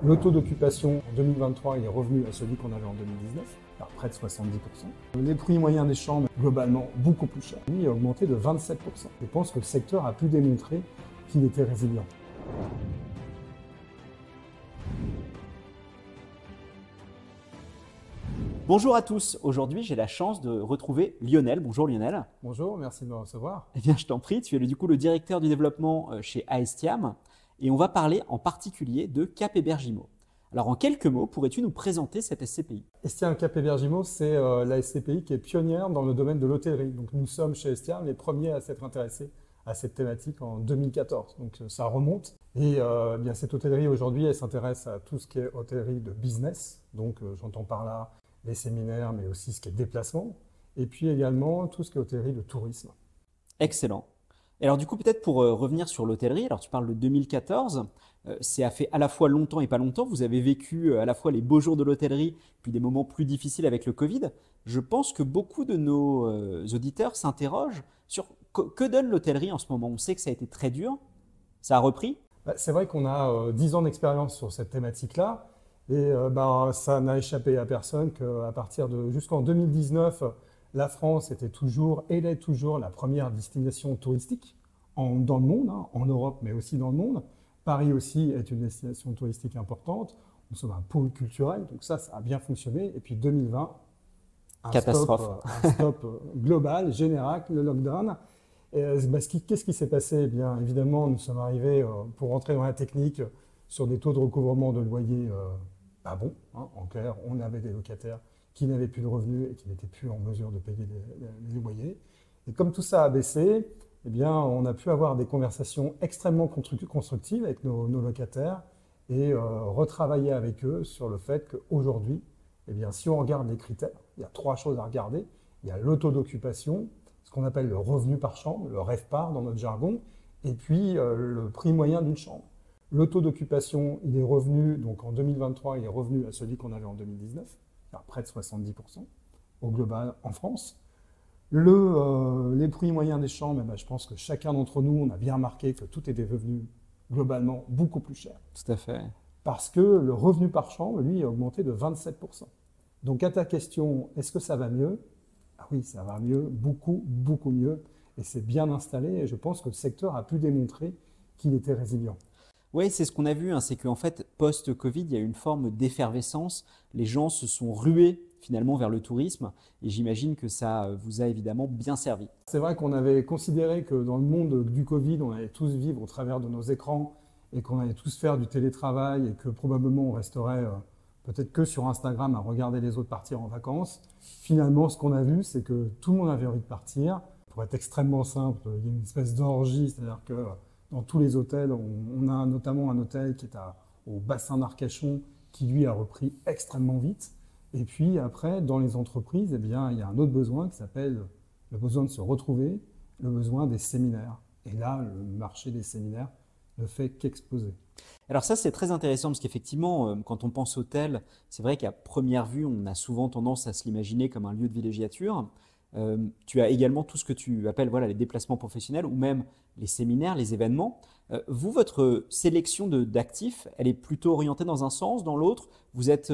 Le taux d'occupation en 2023 est revenu à celui qu'on avait en 2019, à près de 70%. Les prix moyens des chambres, globalement, beaucoup plus chers. Lui, a augmenté de 27%. Je pense que le secteur a pu démontrer qu'il était résilient. Bonjour à tous, aujourd'hui j'ai la chance de retrouver Lionel. Bonjour Lionel. Bonjour, merci de me recevoir. Eh bien je t'en prie, tu es du coup le directeur du développement chez Aestiam et on va parler en particulier de Cap Hébergimo. Alors en quelques mots, pourrais-tu nous présenter cette SCPI? Estiam Cap Hébergimo, c'est la SCPI qui est pionnière dans le domaine de l'hôtellerie. Donc nous sommes chez Estiam les premiers à s'être intéressés à cette thématique en 2014. Donc ça remonte. Et bien cette hôtellerie aujourd'hui, elle s'intéresse à tout ce qui est hôtellerie de business. Donc j'entends par là les séminaires, mais aussi ce qui est déplacement. Et puis également tout ce qui est hôtellerie de tourisme. Excellent. Et alors du coup peut-être pour revenir sur l'hôtellerie, alors tu parles de 2014, c'est a fait à la fois longtemps et pas longtemps, vous avez vécu à la fois les beaux jours de l'hôtellerie puis des moments plus difficiles avec le Covid. Je pense que beaucoup de nos auditeurs s'interrogent sur que donne l'hôtellerie en ce moment. On sait que ça a été très dur, ça a repris. C'est vrai qu'on a 10 ans d'expérience sur cette thématique-là. Et ça n'a échappé à personne qu'à partir de jusqu'en 2019, la France était toujours et est toujours la première destination touristique dans le monde, hein, en Europe, mais aussi dans le monde. Paris aussi est une destination touristique importante. Nous sommes un pôle culturel, donc ça a bien fonctionné. Et puis 2020, Catastrophe. Un stop global, général, le lockdown. Qu'est-ce qui s'est passé? Eh bien, évidemment, nous sommes arrivés, pour rentrer dans la technique, sur des taux de recouvrement de loyer pas bons. Hein. En clair, on avait des locataires qui n'avaient plus de revenus et qui n'étaient plus en mesure de payer les loyers. Et comme tout ça a baissé, eh bien, on a pu avoir des conversations extrêmement constructives avec nos locataires et retravailler avec eux sur le fait qu'aujourd'hui, eh bien, si on regarde les critères, il y a 3 choses à regarder. Il y a le taux d'occupation, ce qu'on appelle le revenu par chambre, le RevPAR dans notre jargon, et puis le prix moyen d'une chambre. Le taux d'occupation, il est revenu, donc en 2023, il est revenu à celui qu'on avait en 2019, à près de 70% au global en France. Les prix moyens des chambres, je pense que chacun d'entre nous, on a bien remarqué que tout était devenu globalement beaucoup plus cher. Tout à fait. Parce que le revenu par chambre, lui, a augmenté de 27%. Donc à ta question, est-ce que ça va mieux? Ah oui, ça va mieux, beaucoup, beaucoup mieux. Et c'est bien installé et je pense que le secteur a pu démontrer qu'il était résilient. Oui, c'est ce qu'on a vu, hein, c'est qu'en fait, post-Covid, il y a eu une forme d'effervescence. Les gens se sont rués finalement vers le tourisme et j'imagine que ça vous a évidemment bien servi. C'est vrai qu'on avait considéré que dans le monde du Covid, on allait tous vivre au travers de nos écrans et qu'on allait tous faire du télétravail et que probablement on resterait peut-être que sur Instagram à regarder les autres partir en vacances. Finalement, ce qu'on a vu, c'est que tout le monde avait envie de partir. Pour être extrêmement simple, il y a une espèce d'orgie, c'est-à-dire que dans tous les hôtels, on a notamment un hôtel qui est au bassin d'Arcachon qui lui a repris extrêmement vite. Et puis après, dans les entreprises, eh bien, il y a un autre besoin qui s'appelle le besoin de se retrouver, le besoin des séminaires. Et là, le marché des séminaires ne fait qu'exploser. Alors ça, c'est très intéressant parce qu'effectivement, quand on pense hôtel, c'est vrai qu'à première vue, on a souvent tendance à se l'imaginer comme un lieu de villégiature. Tu as également tout ce que tu appelles les déplacements professionnels ou même les séminaires, les événements. Vous, votre sélection d'actifs, elle est plutôt orientée dans un sens, dans l'autre? Vous êtes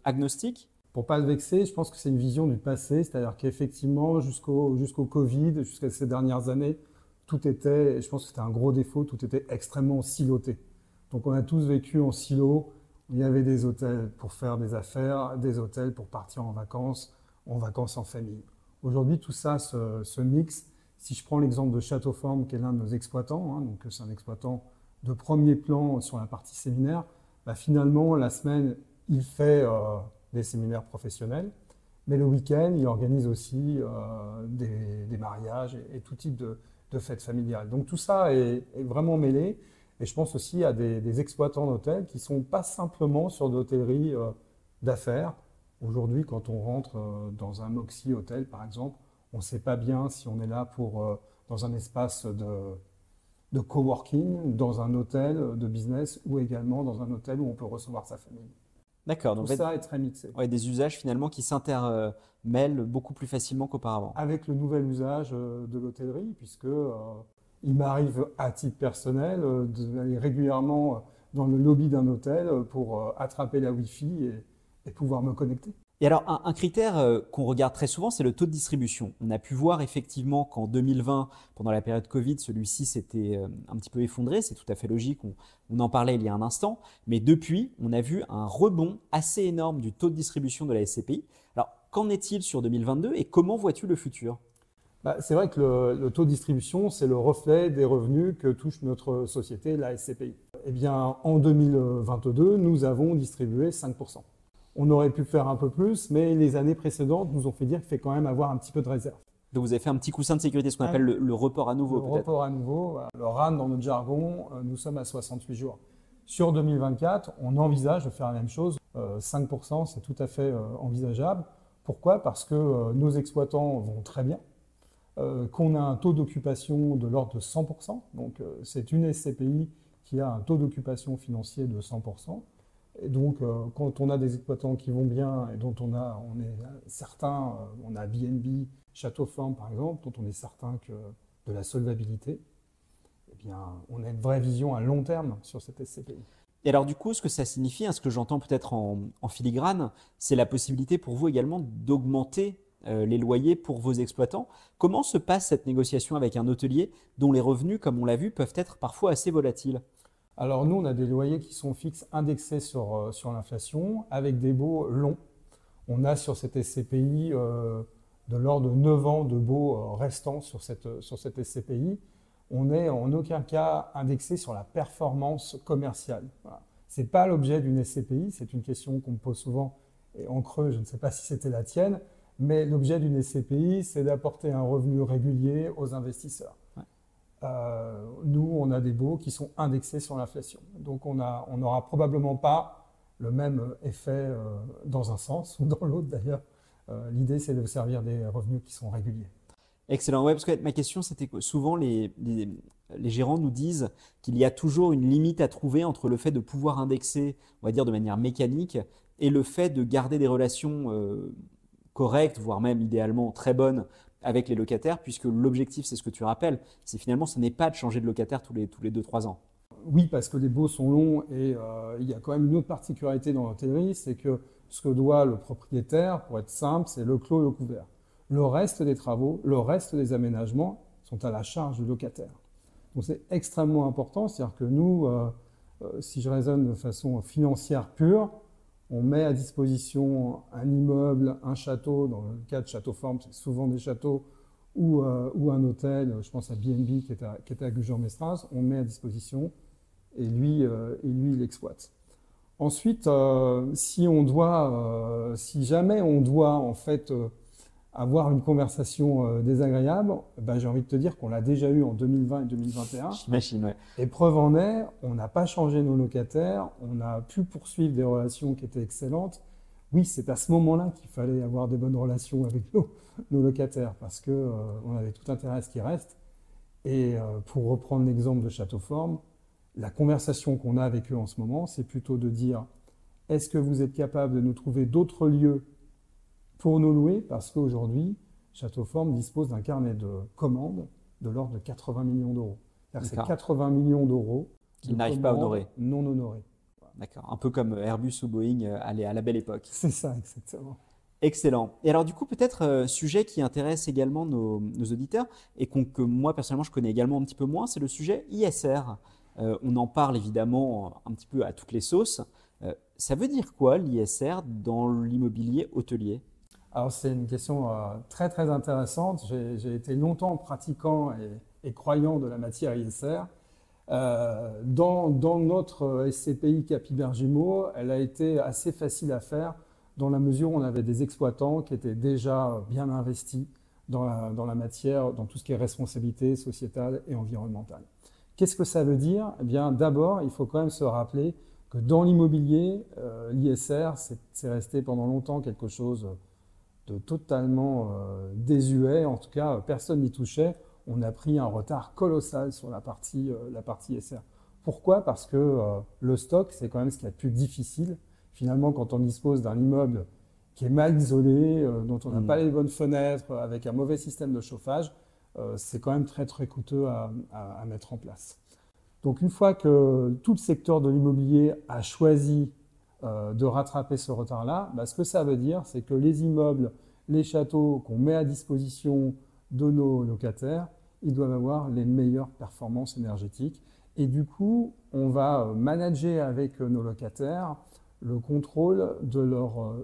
agnostique? Pour ne pas le vexer, je pense que c'est une vision du passé, c'est-à-dire qu'effectivement, jusqu'au Covid, jusqu'à ces dernières années, tout était, je pense que c'était un gros défaut, tout était extrêmement siloté. Donc on a tous vécu en silo, il y avait des hôtels pour faire des affaires, des hôtels pour partir en vacances en famille. Aujourd'hui, tout ça se mixe. Si je prends l'exemple de Château Forme, qui est l'un de nos exploitants, hein, donc c'est un exploitant de premier plan sur la partie séminaire, finalement, la semaine, il fait des séminaires professionnels, mais le week-end, il organise aussi des mariages et tout type de fêtes familiales. Donc tout ça est vraiment mêlé. Et je pense aussi à des exploitants d'hôtels qui ne sont pas simplement sur de l'hôtellerie d'affaires. Aujourd'hui, quand on rentre dans un Moxy Hôtel, par exemple, on ne sait pas bien si on est là dans un espace de coworking, dans un hôtel de business ou également dans un hôtel où on peut recevoir sa famille. D'accord, Tout ça est très mixé. Ouais, des usages finalement qui s'intermêlent beaucoup plus facilement qu'auparavant. Avec le nouvel usage de l'hôtellerie, puisque il m'arrive à titre personnel d'aller régulièrement dans le lobby d'un hôtel pour attraper la Wi-Fi et pouvoir me connecter. Et alors, un critère qu'on regarde très souvent, c'est le taux de distribution. On a pu voir effectivement qu'en 2020, pendant la période Covid, celui-ci s'était un petit peu effondré. C'est tout à fait logique, on en parlait il y a un instant. Mais depuis, on a vu un rebond assez énorme du taux de distribution de la SCPI. Alors, qu'en est-il sur 2022 et comment vois-tu le futur? C'est vrai que le taux de distribution, c'est le reflet des revenus que touche notre société, la SCPI. Eh bien, en 2022, nous avons distribué 5%. On aurait pu faire un peu plus, mais les années précédentes nous ont fait dire qu'il faut quand même avoir un petit peu de réserve. Donc vous avez fait un petit coussin de sécurité, ce qu'on appelle le report à nouveau peut-être. Le report à nouveau, le RAN dans notre jargon, nous sommes à 68 jours. Sur 2024, on envisage de faire la même chose. 5%, c'est tout à fait envisageable. Pourquoi? Parce que nos exploitants vont très bien, qu'on a un taux d'occupation de l'ordre de 100%. Donc c'est une SCPI qui a un taux d'occupation financier de 100%. Et donc, quand on a des exploitants qui vont bien et dont on est certain, on a BNB, Château-Forme par exemple, dont on est certain que de la solvabilité, eh bien, on a une vraie vision à long terme sur cette SCPI. Et alors du coup, ce que ça signifie, ce que j'entends peut-être en filigrane, c'est la possibilité pour vous également d'augmenter les loyers pour vos exploitants. Comment se passe cette négociation avec un hôtelier dont les revenus, comme on l'a vu, peuvent être parfois assez volatiles? Alors nous, on a des loyers qui sont fixes, indexés sur l'inflation, avec des baux longs. On a sur cette SCPI de l'ordre de 9 ans de baux restants sur cette SCPI. On n'est en aucun cas indexé sur la performance commerciale. Voilà. Ce n'est pas l'objet d'une SCPI, c'est une question qu'on me pose souvent, et en creux, je ne sais pas si c'était la tienne, mais l'objet d'une SCPI, c'est d'apporter un revenu régulier aux investisseurs. Ouais. Nous, on a des baux qui sont indexés sur l'inflation. Donc, on n'aura probablement pas le même effet dans un sens ou dans l'autre d'ailleurs. L'idée, c'est de servir des revenus qui sont réguliers. Excellent. Ouais, parce que ma question, c'était que souvent les gérants nous disent qu'il y a toujours une limite à trouver entre le fait de pouvoir indexer, on va dire de manière mécanique, et le fait de garder des relations correctes, voire même idéalement très bonnes avec les locataires, puisque l'objectif, c'est ce que tu rappelles, c'est finalement, ce n'est pas de changer de locataire tous les 2-3 ans. Oui, parce que les baux sont longs et il y a quand même une autre particularité dans l'hôtellerie, c'est que ce que doit le propriétaire, pour être simple, c'est le clos, le couvert. Le reste des travaux, le reste des aménagements sont à la charge du locataire. Donc c'est extrêmement important, c'est-à-dire que nous, si je raisonne de façon financière pure, on met à disposition un immeuble, un château, dans le cas de Château-Forme, c'est souvent des châteaux, ou un hôtel, je pense à BNB qui est à Gujan-Mestras, on met à disposition et lui il exploite. Ensuite, si jamais on doit en fait avoir une conversation désagréable, j'ai envie de te dire qu'on l'a déjà eu en 2020 et 2021. J'imagine, ouais. Et preuve en est, on n'a pas changé nos locataires, on a pu poursuivre des relations qui étaient excellentes. Oui, c'est à ce moment-là qu'il fallait avoir des bonnes relations avec nos locataires, parce qu'on avait tout intérêt à ce qu'ils restent. Et pour reprendre l'exemple de Château-Forme, la conversation qu'on a avec eux en ce moment, c'est plutôt de dire « Est-ce que vous êtes capable de nous trouver d'autres lieux pour nous louer ?» Parce qu'aujourd'hui, Château-Forme dispose d'un carnet de commandes de l'ordre de 80 millions d'euros. C'est 80 millions d'euros qu'ils n'arrivent pas à honorer. Non honorés. D'accord. Un peu comme Airbus ou Boeing à la belle époque. C'est ça, exactement. Excellent. Et alors du coup, peut-être sujet qui intéresse également nos auditeurs et que moi personnellement je connais également un petit peu moins, c'est le sujet ISR. On en parle évidemment un petit peu à toutes les sauces. Ça veut dire quoi l'ISR dans l'immobilier hôtelier? Alors c'est une question très très intéressante. J'ai été longtemps pratiquant et croyant de la matière ISR. Dans notre SCPI Capillard-Jumeaux, elle a été assez facile à faire dans la mesure où on avait des exploitants qui étaient déjà bien investis dans la matière, dans tout ce qui est responsabilité sociétale et environnementale. Qu'est-ce que ça veut dire? Eh bien, d'abord, il faut quand même se rappeler que dans l'immobilier, l'ISR, c'est resté pendant longtemps quelque chose de totalement désuet. En tout cas, personne n'y touchait. On a pris un retard colossal sur la partie ISR. Pourquoi? Parce que le stock, c'est quand même ce qu'il y a de plus difficile. Finalement, quand on dispose d'un immeuble qui est mal isolé, dont on n'a pas les bonnes fenêtres, avec un mauvais système de chauffage, c'est quand même très très coûteux à mettre en place. Donc une fois que tout le secteur de l'immobilier a choisi de rattraper ce retard-là, ce que ça veut dire, c'est que les immeubles, les châteaux qu'on met à disposition de nos locataires, ils doivent avoir les meilleures performances énergétiques. Et du coup, on va manager avec nos locataires le contrôle de leur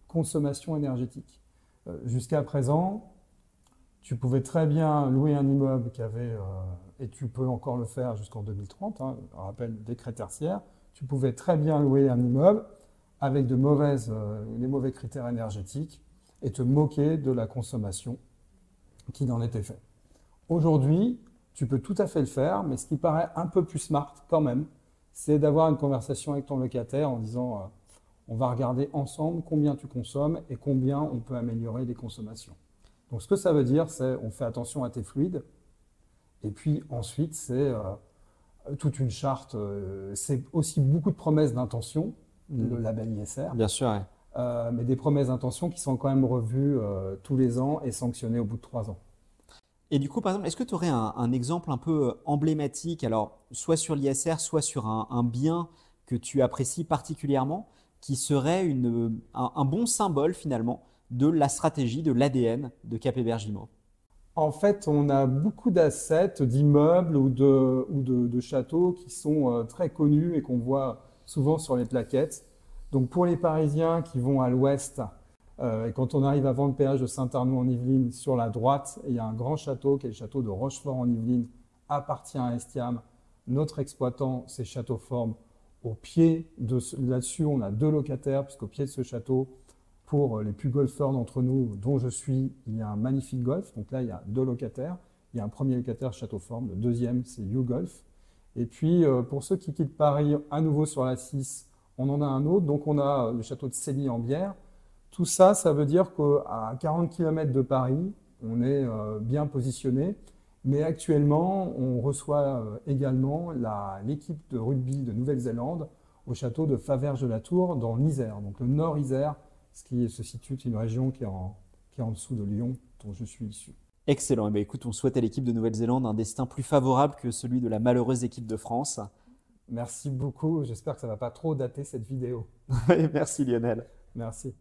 consommation énergétique. Jusqu'à présent, tu pouvais très bien louer un immeuble qui avait, et tu peux encore le faire jusqu'en 2030, on rappelle décret tertiaire, tu pouvais très bien louer un immeuble avec des mauvais critères énergétiques et te moquer de la consommation qui en était faite. Aujourd'hui, tu peux tout à fait le faire, mais ce qui paraît un peu plus smart quand même, c'est d'avoir une conversation avec ton locataire en disant on va regarder ensemble combien tu consommes et combien on peut améliorer les consommations. Donc ce que ça veut dire, c'est on fait attention à tes fluides, et puis ensuite c'est toute une charte, c'est aussi beaucoup de promesses d'intention, le label ISR. Bien sûr, ouais. Mais des promesses d'intention qui sont quand même revues tous les ans et sanctionnées au bout de 3 ans. Et du coup, par exemple, est-ce que tu aurais un exemple un peu emblématique, alors soit sur l'ISR, soit sur un bien que tu apprécies particulièrement, qui serait un bon symbole finalement de la stratégie, de l'ADN de Cap Hébergement? En fait, on a beaucoup d'assets, d'immeubles ou de châteaux qui sont très connus et qu'on voit souvent sur les plaquettes. Donc pour les Parisiens qui vont à l'ouest, et quand on arrive avant le péage de Saint-Arnoux en Yvelines, sur la droite, il y a un grand château qui est le château de Rochefort en Yvelines, appartient à Estiam. Notre exploitant, c'est Château Forme. Au pied de là-dessus, on a 2 locataires, puisqu'au pied de ce château, pour les plus golfeurs d'entre nous, dont je suis, il y a un magnifique golf. Donc là, il y a 2 locataires. Il y a un premier locataire, Château Forme. Le deuxième, c'est YouGolf. Et puis, pour ceux qui quittent Paris à nouveau sur la 6, on en a un autre. Donc, on a le château de Célie-en-Bière. Tout ça, ça veut dire qu'à 40 km de Paris, on est bien positionné. Mais actuellement, on reçoit également l'équipe de rugby de Nouvelle-Zélande au château de Faverges-de-la-Tour dans l'Isère. Donc le nord Isère, ce qui se situe, c'est une région qui est en dessous de Lyon, dont je suis issu. Excellent. Eh bien, écoute, on souhaite à l'équipe de Nouvelle-Zélande un destin plus favorable que celui de la malheureuse équipe de France. Merci beaucoup. J'espère que ça ne va pas trop dater cette vidéo. Merci Lionel. Merci.